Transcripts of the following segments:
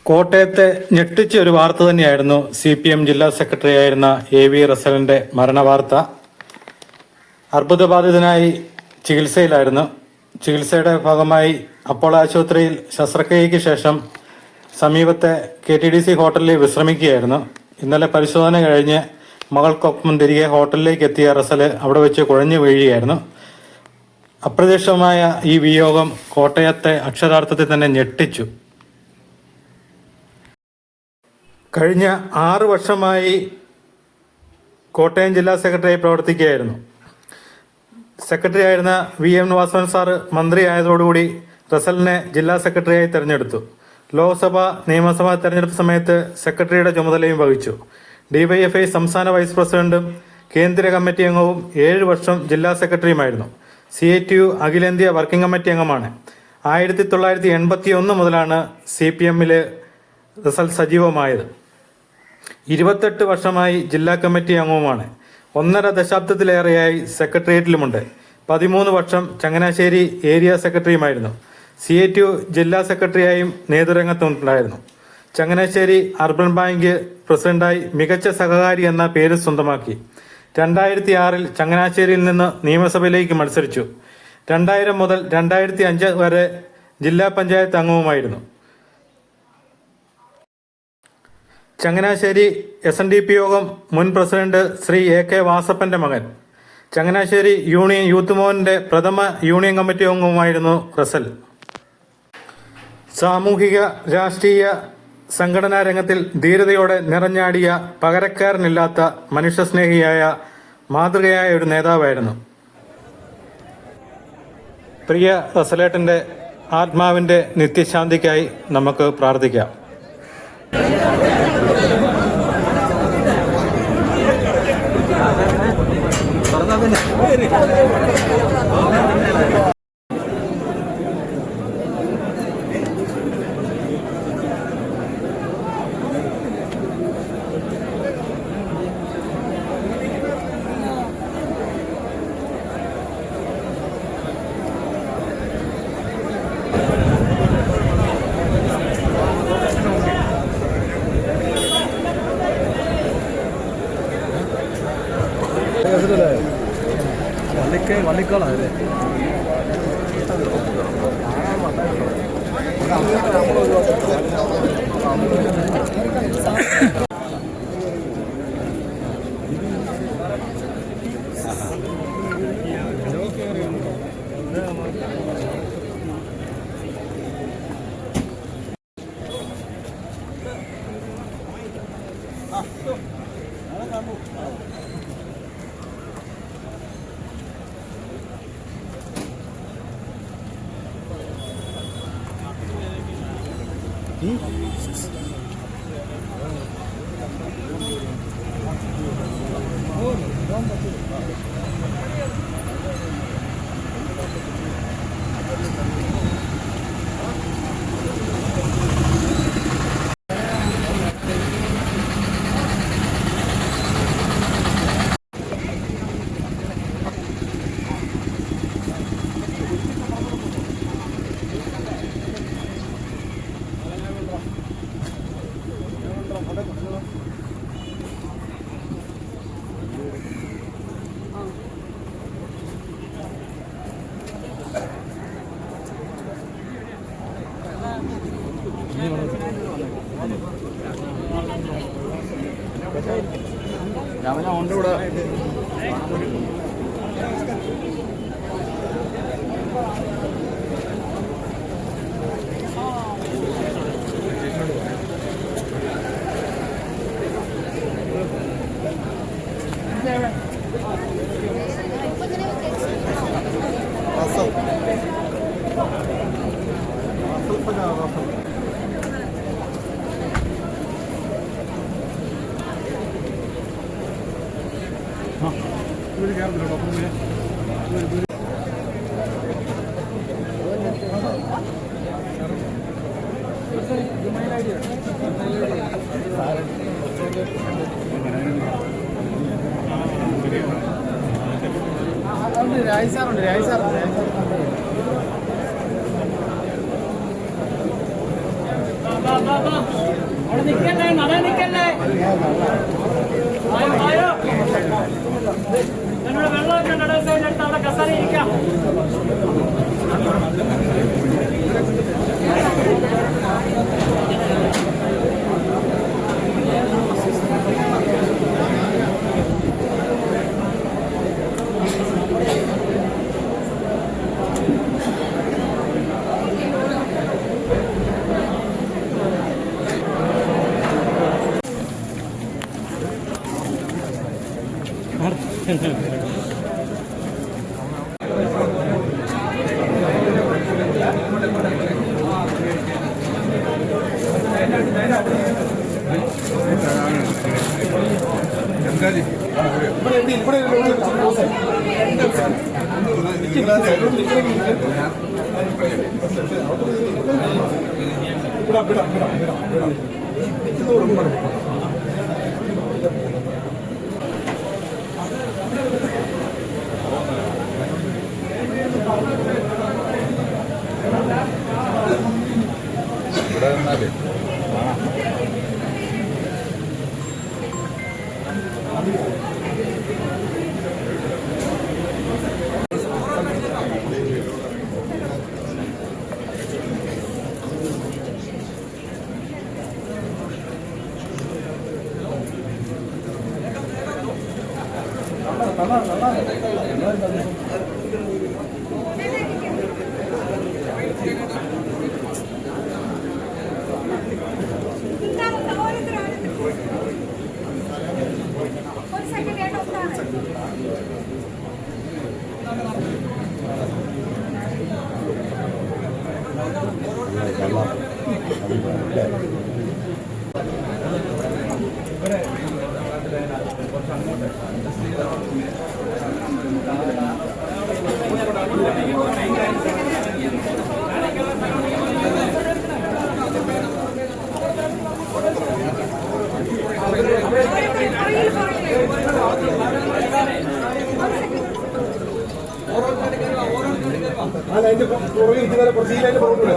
കോട്ടയത്തെ ഞെട്ടിച്ച ഒരു വാർത്ത തന്നെയായിരുന്നു CPM ജില്ലാ സെക്രട്ടറി ആയിരുന്ന AV റസലിന്റെ മരണവാർത്ത. അർബുദബാധിതനായി ചികിത്സയിലായിരുന്നു. ചികിത്സയുടെ ഭാഗമായി അപ്പോളോ ആശുപത്രിയിൽ ശസ്ത്രക്രിയയ്ക്ക് ശേഷം സമീപത്തെ KTDC ഹോട്ടലിൽ വിശ്രമിക്കുകയായിരുന്നു. ഇന്നലെ പരിശോധന കഴിഞ്ഞ് മകൾക്കൊപ്പം തിരികെ ഹോട്ടലിലേക്ക് എത്തിയ റസല് അവിടെ വെച്ച് കുഴഞ്ഞു വീഴുകയായിരുന്നു. അപ്രതീക്ഷിതമായ ഈ വിയോഗം കോട്ടയത്തെ അക്ഷരാർത്ഥത്തിൽ തന്നെ ഞെട്ടിച്ചു. കഴിഞ്ഞ 6 വർഷമായി കോട്ടയം ജില്ലാ സെക്രട്ടറിയായി പ്രവർത്തിക്കുകയായിരുന്നു. സെക്രട്ടറി ആയിരുന്ന VM വാസവൻ സാറ് മന്ത്രി ആയതോടുകൂടി റസലിനെ ജില്ലാ സെക്രട്ടറിയായി തെരഞ്ഞെടുത്തു. ലോക്സഭ നിയമസഭാ തെരഞ്ഞെടുപ്പ് സമയത്ത് സെക്രട്ടറിയുടെ ചുമതലയും വഹിച്ചു. DYFI സംസ്ഥാന വൈസ് പ്രസിഡന്റും കേന്ദ്ര കമ്മിറ്റി അംഗവും 7 വർഷം ജില്ലാ സെക്രട്ടറിയുമായിരുന്നു. CITU അഖിലേന്ത്യാ വർക്കിംഗ് കമ്മിറ്റി അംഗമാണ്. 1981 മുതലാണ് CPM-ല് റസൽ സജീവമായത്. 28 വർഷമായി ജില്ലാ കമ്മിറ്റി അംഗവുമാണ്. 1.5 ദശാബ്ദത്തിലേറെയായി സെക്രട്ടേറിയറ്റിലുമുണ്ട്. 13 വർഷം ചങ്ങനാശ്ശേരി ഏരിയ സെക്രട്ടറിയുമായിരുന്നു. CITU ജില്ലാ സെക്രട്ടറിയായും നേതൃരംഗത്തുണ്ടായിരുന്നു. ചങ്ങനാശ്ശേരി അർബൻ ബാങ്ക് പ്രസിഡന്റായി മികച്ച സഹകാരി എന്ന പേര് സ്വന്തമാക്കി. 2006 ചങ്ങനാശ്ശേരിയിൽ നിന്ന് നിയമസഭയിലേക്ക് മത്സരിച്ചു. 2000 മുതൽ 2005 വരെ ജില്ലാ പഞ്ചായത്ത് അംഗവുമായിരുന്നു. ചങ്ങനാശ്ശേരി SNDP യോഗം മുൻ പ്രസിഡന്റ് ശ്രീ AK വാസപ്പന്റെ മകൻ. ചങ്ങനാശ്ശേരി യൂണിയൻ യൂത്ത് മോവന്റെ പ്രഥമ യൂണിയൻ കമ്മിറ്റി അംഗവുമായിരുന്നു റസൽ. സാമൂഹിക രാഷ്ട്രീയ സംഘടനാ രംഗത്തിൽ ധീരതയോടെ നിറഞ്ഞാടിയ പകരക്കാരനില്ലാത്ത മനുഷ്യസ്നേഹിയായ മാതൃകയായ ഒരു നേതാവായിരുന്നു. പ്രിയ റസലേട്ടന്റെ ആത്മാവിന്റെ നിത്യശാന്തിക്കായി നമുക്ക് പ്രാർത്ഥിക്കാം. വള്ളിക്കോളാണ് ഞാൻ ഉണ്ട് ഇവിടെ രാജസാറുണ്ട് രാജസാർ അവിടെ നിൽക്കല്ലേ നട നിൽക്കല്ലേ എന്നോട് വെള്ളമൊക്കെ നട സൈഡിലെടുത്ത് അവിടെ കസേര ഇരിക്കാം അതിന്റെ പുറകിൽ ഇതുവരെ പ്രസീലതിന്റെ പുറകിൽ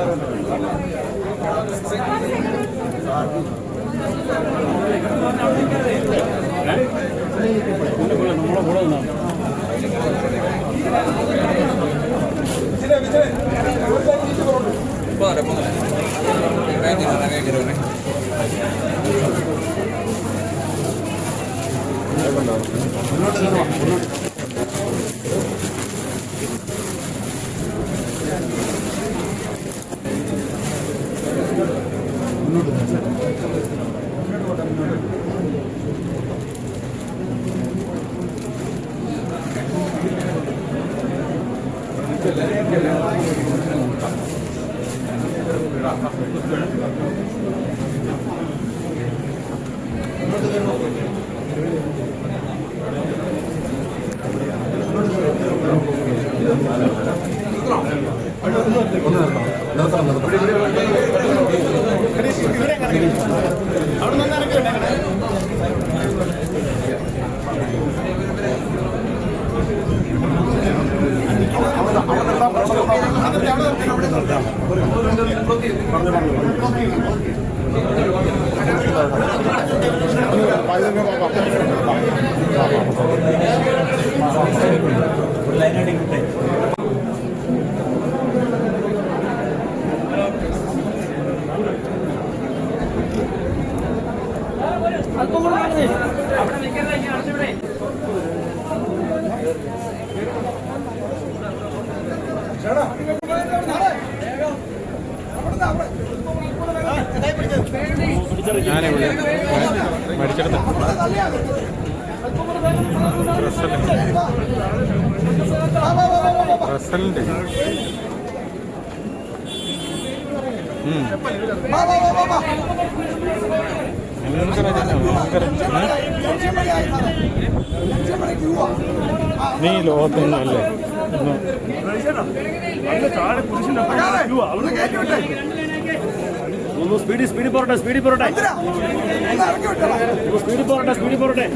മടിച്ചെടുത്ത റസലിന്റെ നീ ലോകത്തൊന്നും അല്ലേ സ്പീഡിൽ പോരട്ടെ സ്പീഡിൽ പോരട്ടെ സ്പീഡിൽ പോരട്ടെ സ്പീഡിൽ പോരട്ടെ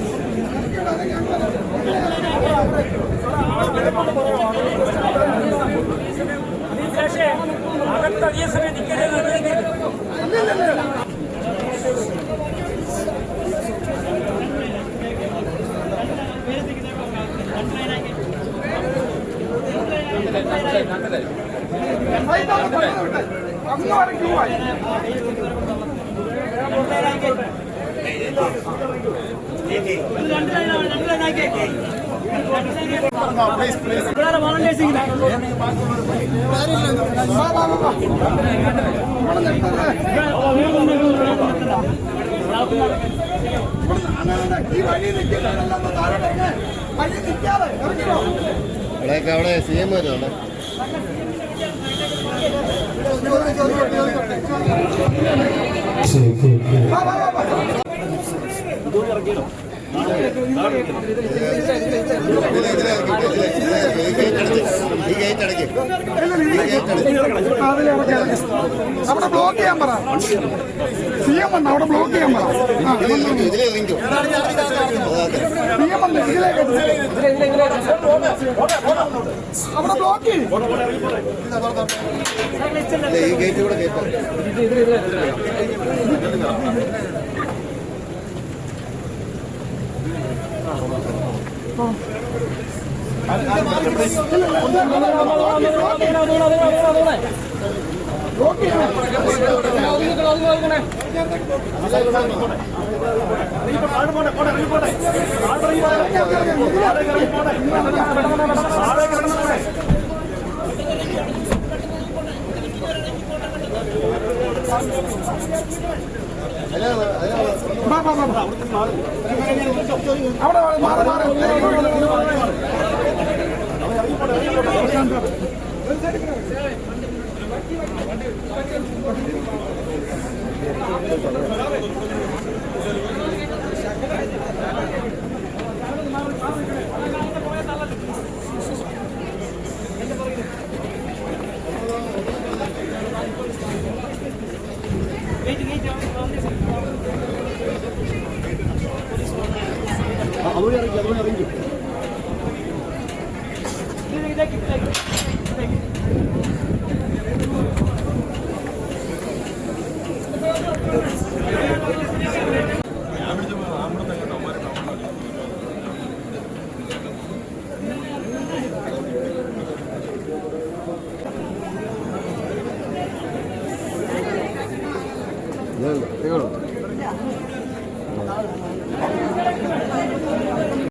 അകത്തധിക സമയം നിൽക്കരുത് അവിടെ സി എം വരുവാണ്. അവിടെ ബ്ലോക്ക് ചെയ്യാൻ പറ. സി എം ഉണ്ട്, അവിടെ ബ്ലോക്ക് ചെയ്യാൻ പറ. ഇതിലിറങ്ങിക്കോ. സി എം ഉണ്ട്, ഇതിലേക്ക് അവിടെ ബ്ലോക്ക് ചെയ്യും. ഈ ഗേറ്റ് കൂടെ കേൾക്കാം. അവിടെ മാറി മാറി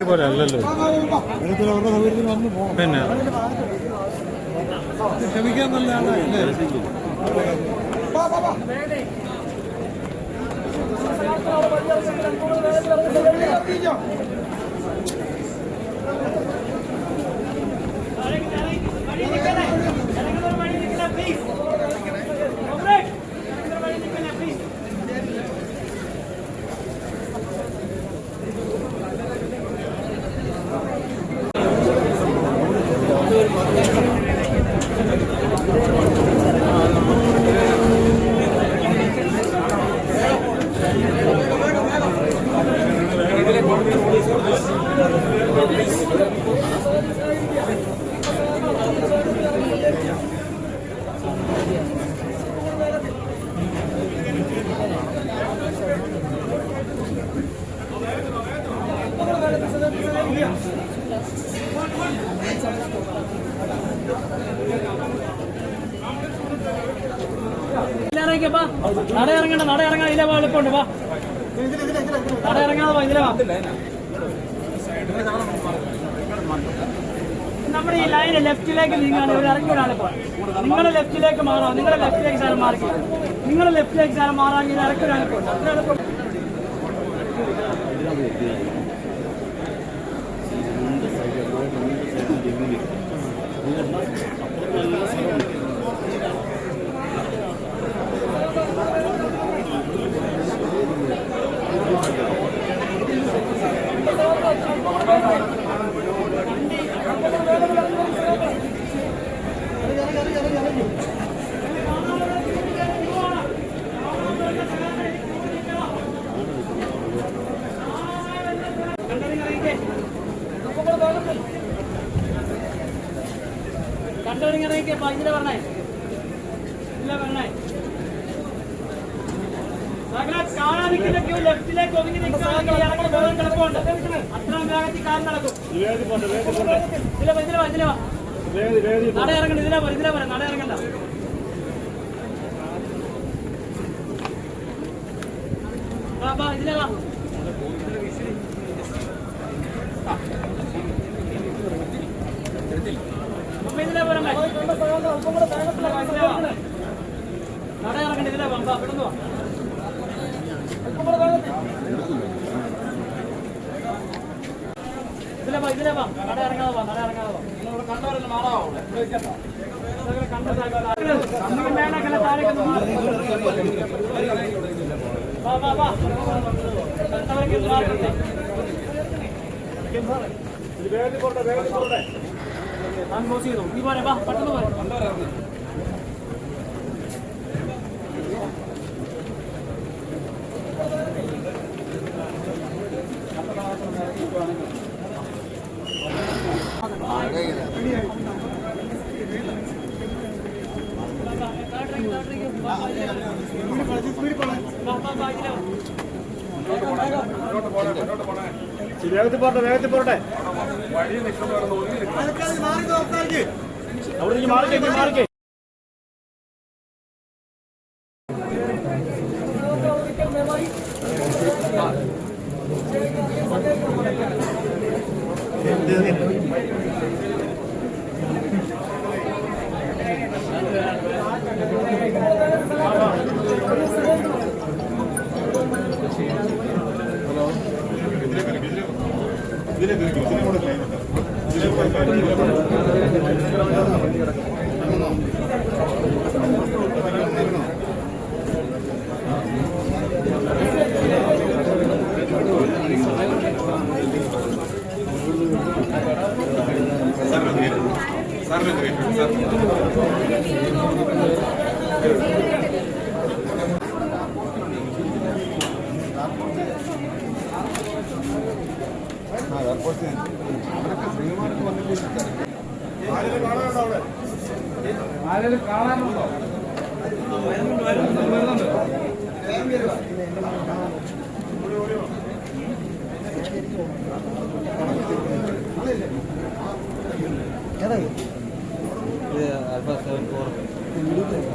പോലെ അല്ലല്ലോ പിന്നെ ക്ഷമിക്കാൻ നല്ലതാണ്. നട ഇറങ്ങണ്ട, നട ഇറങ്ങാൻ ഇതിലെ എളുപ്പമുണ്ട്. വാ, നട ഇറങ്ങാതെ വാ, ഇതിലെ വാ. നമ്മുടെ ഈ ലൈന് ലെഫ്റ്റിലേക്ക് നീങ്ങാണ്. ഒരു ഇറങ്ങിവിടാണിപ്പോൾ. നിങ്ങളുടെ ലെഫ്റ്റിലേക്ക് മാറാം, നിങ്ങളുടെ ലെഫ്റ്റിലേക്ക് സാധനം മാറി, നിങ്ങളുടെ ലെഫ്റ്റിലേക്ക് സാധനം മാറാമെങ്കിൽ ഇത് ഇറക്കിവിടാനിപ്പോൾ അത്ര എളുപ്പം. കണ്ടവരിങ്ങനെ ഇതിലെ പറഞ്ഞേ ഇല്ല പറഞ്ഞേ കാണാൻ നിൽക്കുന്ന ക്യൂ ലെഫ്റ്റിലേക്ക് ഒതുങ്ങി നിൽക്കുകയാണെങ്കിൽ ഇറങ്ങി വേഗം കിടപ്പുണ്ട്. അത്രയും വേഗത്തിൽ കാര്യം നടക്കും. നട ഇറങ്ങണ്ട, ഇതിലെ പറയാം, നട ഇറങ്ങണ്ട. ഇതിലെ വാ. ഇതിലെ പറയാം, നട ഇറങ്ങണ്ട, ഇതിലെ വാ, പെട്ടെന്ന് വാ. ഇതിലെ വാ, നട ഇറങ്ങാതെ വാ, നട ഇറങ്ങാതെ വാ. കണ്ടവരെല്ലാം മാറാവോ? വാ വാ വാ, കണ്ടവർക്ക് മാറട്ടെ. നീ പോരെ, വാ, പെട്ടെന്ന് പോരെ. വേഗത്തിൽ പോട്ടെ അവിടെ മാറിക്കേ ആരെങ്കിലും കാണാനുണ്ടോ? Alpha 74.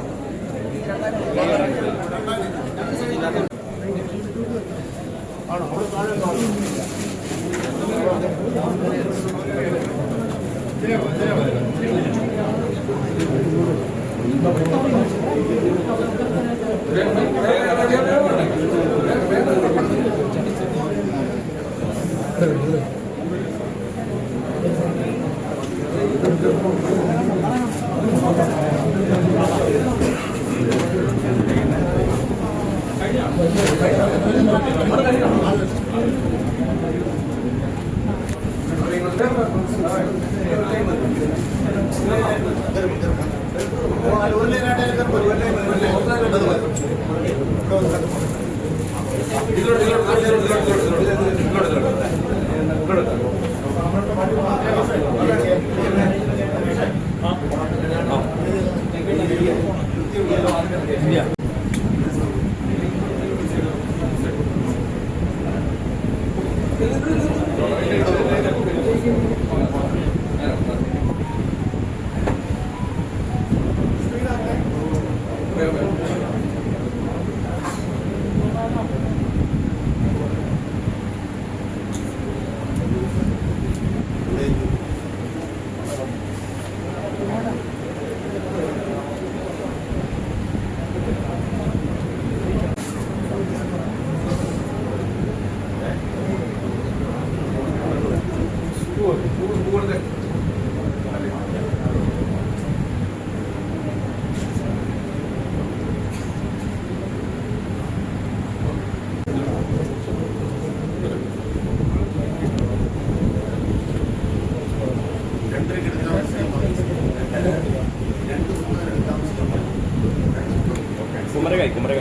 കുമരകായി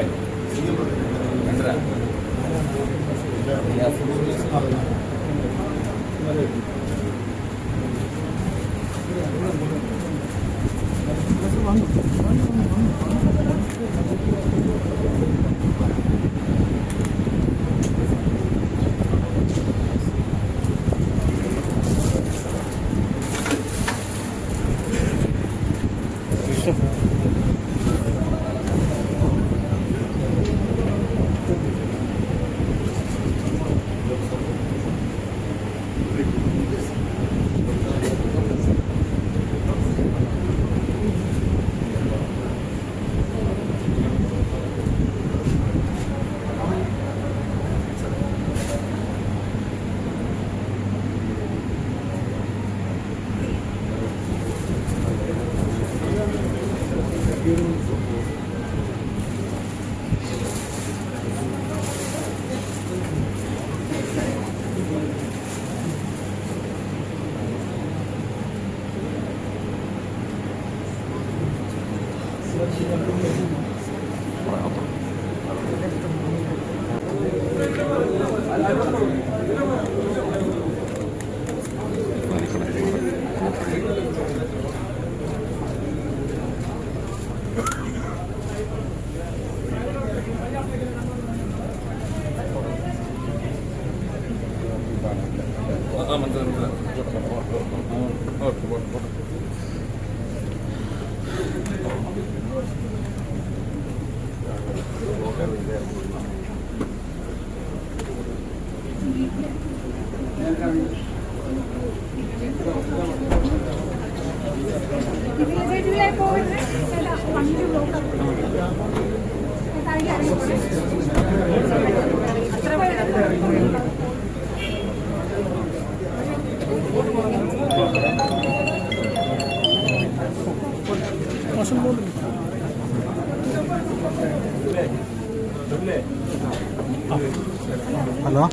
ഹലോ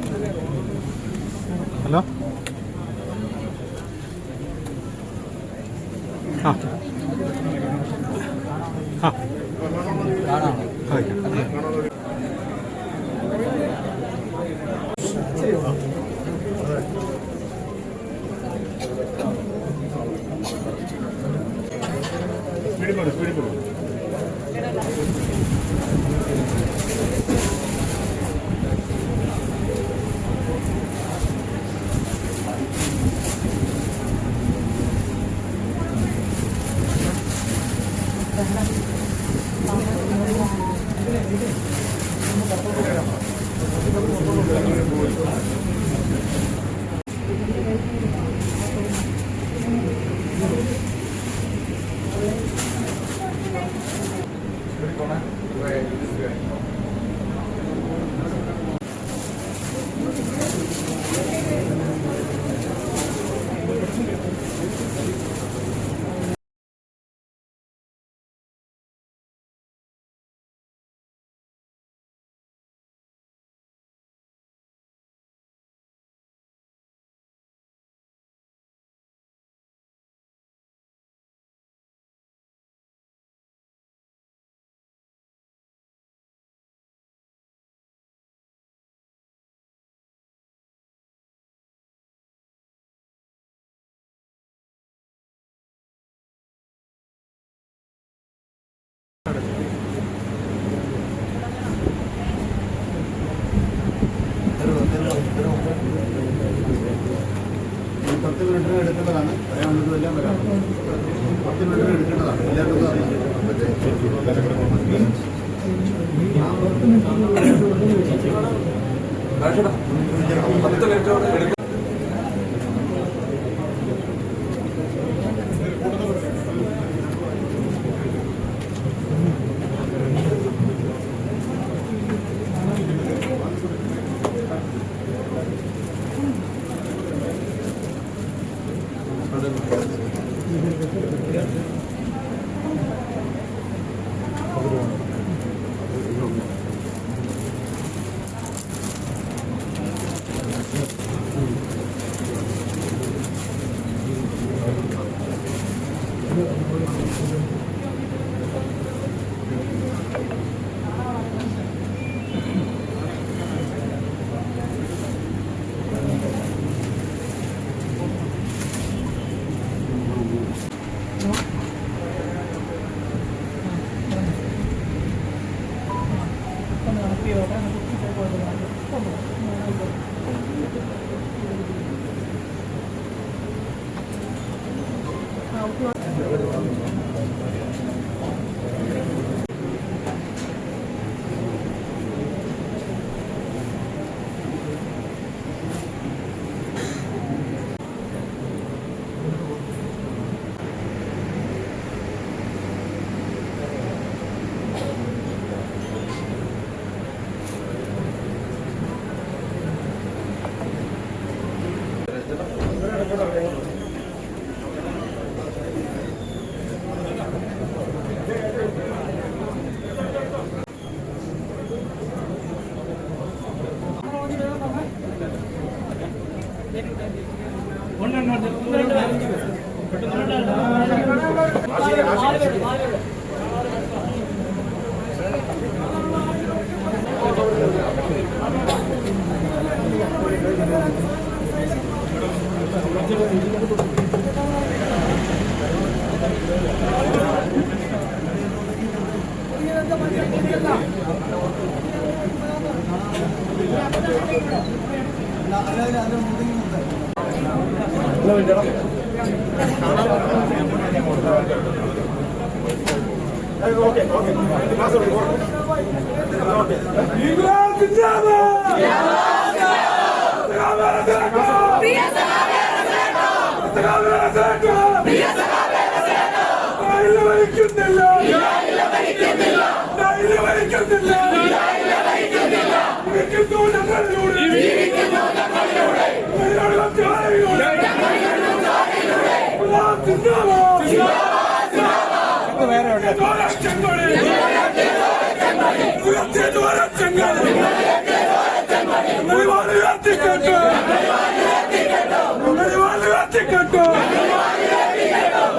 ഹലോ ആ പത്ത് മിനിറ്റിന് എടുക്കേണ്ടതാണ് പറയാനുള്ളതെല്ലാം വരാം 10 മിനിറ്റിന് എടുക്കേണ്ടതാണ് എല്ലാവർക്കും അറിയിക്കും.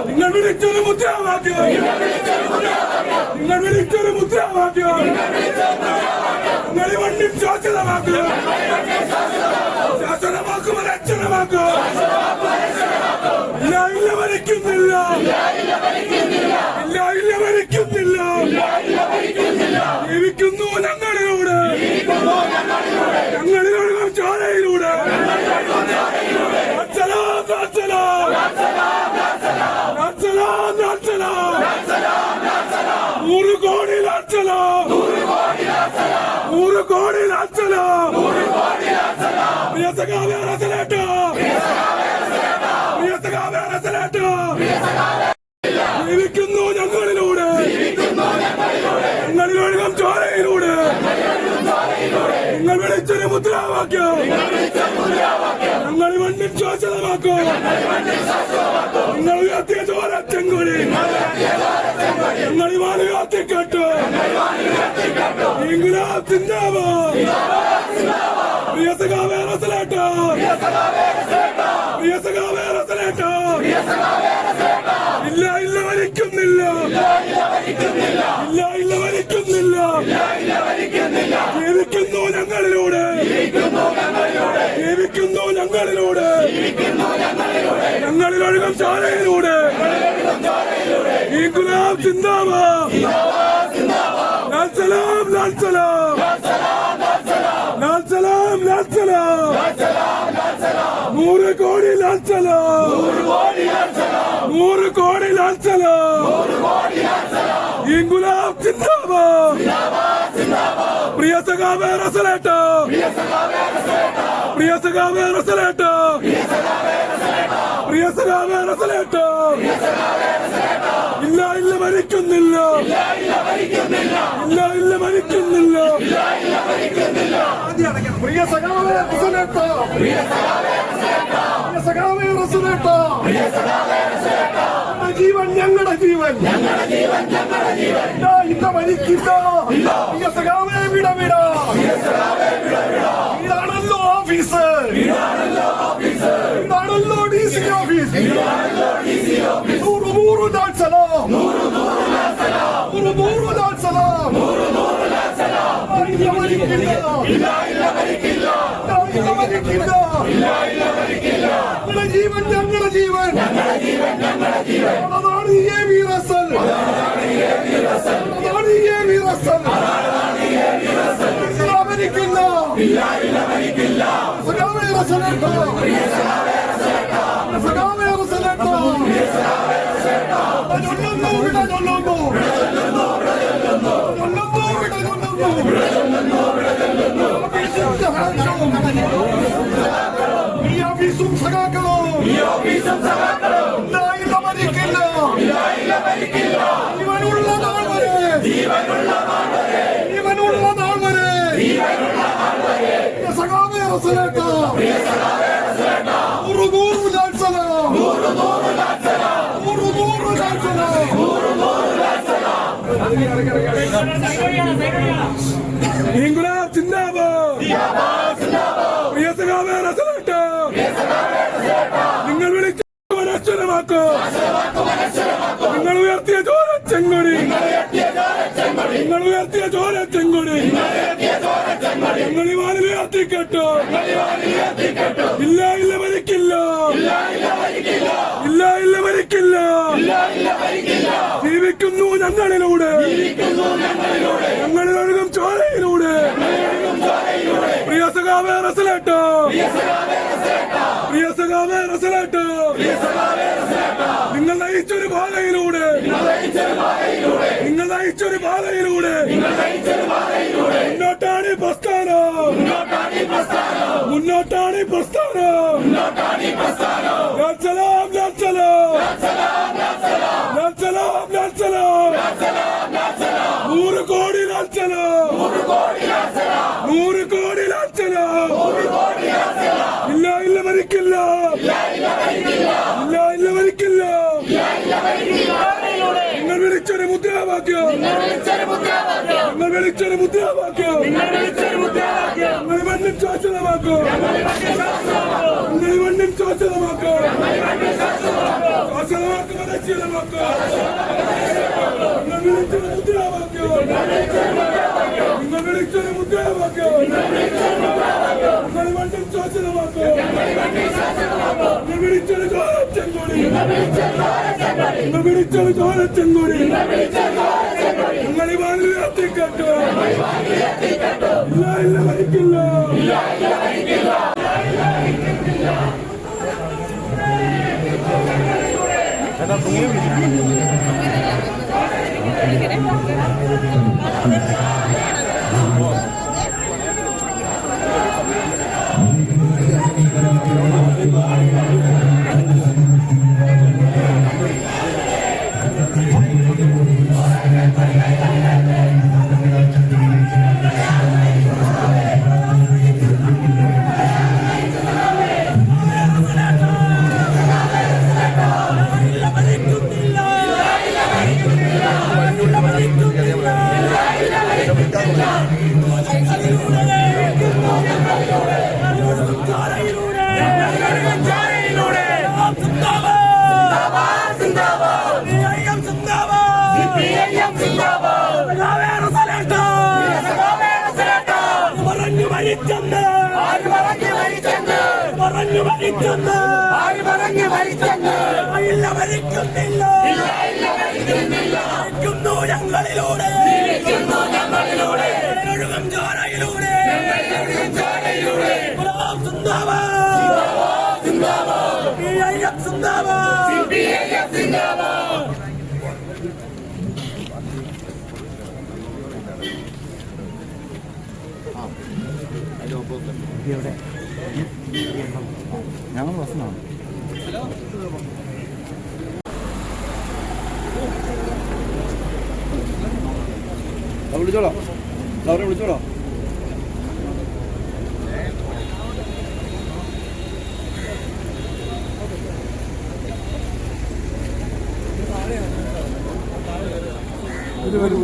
നിങ്ങൾ വിളിച്ചൊരു മുദ്രാവാക്യം, നിങ്ങൾ വിളിച്ചൊരു മുദ്രാവാക്യം, നിങ്ങൾ വണ്ടിൽ ശാശ്വതമാക്കുക, ശാശ്വതമാക്കും അരക്ഷണമാക്കുക. ഇല്ല ഇല്ല മരിക്കുന്നില്ല, ഇല്ല ഇല്ല മരിക്കുന്നില്ല, ജീവിക്കുന്നു ഞങ്ങളിലൂടെ, ഞങ്ങളിലൊഴുകും ചോരയിലൂടെ. നൂറ് കോടി ലാച്ചലം, 100 കോടി ലാച്ചലം. പ്രിയ സഖാവേ റസലേട്ടോ, പ്രിയ സഖാവേ റസലേട്ടോ. ജീവിക്കുന്നു ഞങ്ങളിലൂടെ, ഞങ്ങളിലൊഴുകും ചോരയിലൂടെ. നിങ്ങൾ വിളിച്ചൊരു മുദ്രാവാക്യം, ഞങ്ങൾ മണ്ണിൽ ശാശ്വതമാക്കും. നിങ്ങൾ ഉയർത്തിയ ചോരച്ചെങ്കൊടി ഞങ്ങൾ വാലുകാത്തിക്കട്ടു. ഇൻക്ലാബ് സിന്ദാബാദ്. പ്രിയ സഖാവേ റസലേട്ടോ, പ്രിയ സഖാവേ റസലേട്ടോ. ഇല്ല ഇല്ല മരിക്കുന്നില്ല, ഇല്ല ഇല്ല മരിക്കുന്നില്ല, ജീവിക്കുന്നു ഞങ്ങളിലൂടെ, ജീവിക്കുന്നു ഞങ്ങളിലൂടെ, ഞങ്ങളിലൊഴുകും ചാരയിലൂടെ. ഇൻക്ലാബ് സിന്ദാബാദ്. ലാൽ സലാം, ലാൽ സലാം, ലാൽ സലാം, ലാൽ സലാം. 100 കോടി ലാൽ സലാം, 100 കോടി ലാൽ സലാം. ഇൻക്ലാബ് സിന്ദാബാദ്. പ്രിയ സഖാവേ റസലേട്ടോ, പ്രിയ സഖാവേ റസലേട്ടോ, പ്രിയ സഖാവേ റസലേട്ടോ. ഇല്ല ഇല്ല മരിക്കുന്നില്ല, ഇല്ല ഇല്ല മരിക്കുന്നില്ല. പ്രിയ സഖാവേ റസലേട്ടോ, പ്രിയ സഖാവേ റസലേട്ടോ. ജീവൻ ഞങ്ങളുടെ ജീവൻ, ഇല്ല മരിക്കില്ല. പ്രിയ സഖാവേ വിട വിട. ഇതാണല്ലോ ഓഫീസ്, ഇതാണല്ലോ DC ഓഫീസ്. 100 ലാൽ സലാം, 100 ലാൽ സലാം. ഇല്ല മരിക്കില്ല, ഇല്ല ഇല്ല മരിക്കില്ല, ഇല്ല മരിക്കില്ല. ഞങ്ങളുടെ ജീവൻ, ഞങ്ങളുടെ ജീവൻ, അതാണ് EAV റസൽ, അതാണ് EAV റസൽ. മരിക്കില്ല, സഖാവേ റസലേട്ടോ, സഖാവേ റസലേട്ടോ. ചൊല്ലുന്നു വിട ചൊല്ലുന്നു, ചൊല്ലുന്നു വിട ചൊല്ലുന്നു. ഈ ഓഫീസും സഖാക്കളും, ഇല്ല മരിക്കില്ല, ജീവനുള്ള നാൾ വരെ, ജീവനുള്ള നാൾ വരെ. സഖാവേ റസലേട്ടോ, 100 ലാൽ സലാം, 100 ലാൽ സലാം. ഇൻക്ലാബ് സിന്ദാബാദ്. പ്രിയ സഖാവേ റസലേട്ടോ, നിങ്ങൾ വിളിച്ചു അനശ്വരമാക്കൂ, നിങ്ങൾ ഉയർത്തിയ ചോരച്ചെങ്കൊടി നിങ്ങൾ ഉയർത്തിയ ചോരച്ചെങ്കൊടി ഞങ്ങളി വാനിൽ ഉയർത്തിക്കെട്ടോ ഇല്ല ഇല്ല മരിക്കില്ല ഇല്ല ഇല്ല മരിക്കില്ല ജീവിക്കുന്നു ഞങ്ങളിലൂടെ ഞങ്ങളിലൊഴുകും ചോരയിലൂടെ പ്രിയ സഖാവേ റസലേട്ടോ പ്രിയ സഖാവേ റസലേട്ടോ നിങ്ങൾ നയിച്ചൊരു പാതയിലൂടെ നിങ്ങൾ നയിച്ചൊരു പാതയിലൂടെ മുന്നോട്ടാണ് ഈ പ്രസ്ഥാനം മുന്നോട്ടാണ് ഈ പ്രസ്ഥാനം ലാൽ സലാം ലാൽ സലാം ലാൽ സലാം ലാൽ സലാം 100 കോടി ലാൽ സലാം 100 കോടി ലാൽ സലാം ഇല്ല ഇല്ല മരിക്കില്ല ഇല്ല ഇല്ല മരിക്കില്ല നിങ്ങൾ വിളിച്ചൊരു മുദ്രാവാക്യം നിങ്ങൾ വിളിച്ചൊരു മുദ്രാവാക്യം നിങ്ങൾ മണ്ണും ശാശ്വതമാക്കും നിങ്ങൾ മണ്ണും ശാശ്വതമാക്കും ശാശ്വതമാക്കും അലക്ഷ്യമാക്കും നിങ്ങൾ വിളിച്ചൊരു മുദ്രാവാക്യം നിങ്ങൾ വിളിച്ചൊരു മുദ്രാവാക്യം നിങ്ങൾ മണ്ണും ശാശ്വതമാക്കും നിങ്ങൾ വിളിച്ചൊരു ചോരച്ചെങ്കൊടി നിങ്ങൾ വിളിച്ചൊരു ചോരച്ചെങ്കൊടി നിങ്ങൾ ഈ വാനിൽ ഉയർത്തിക്കെട്ടോ ഇല്ല ഇല്ല മരിക്കില്ല ഞങ്ങളിലൂടെ ഒഴുകും ചോരയിലൂടെ ഞങ്ങൾ ബസ്സിനാണ് വിളിച്ചോളോ അവരെ വിളിച്ചോളോ വരും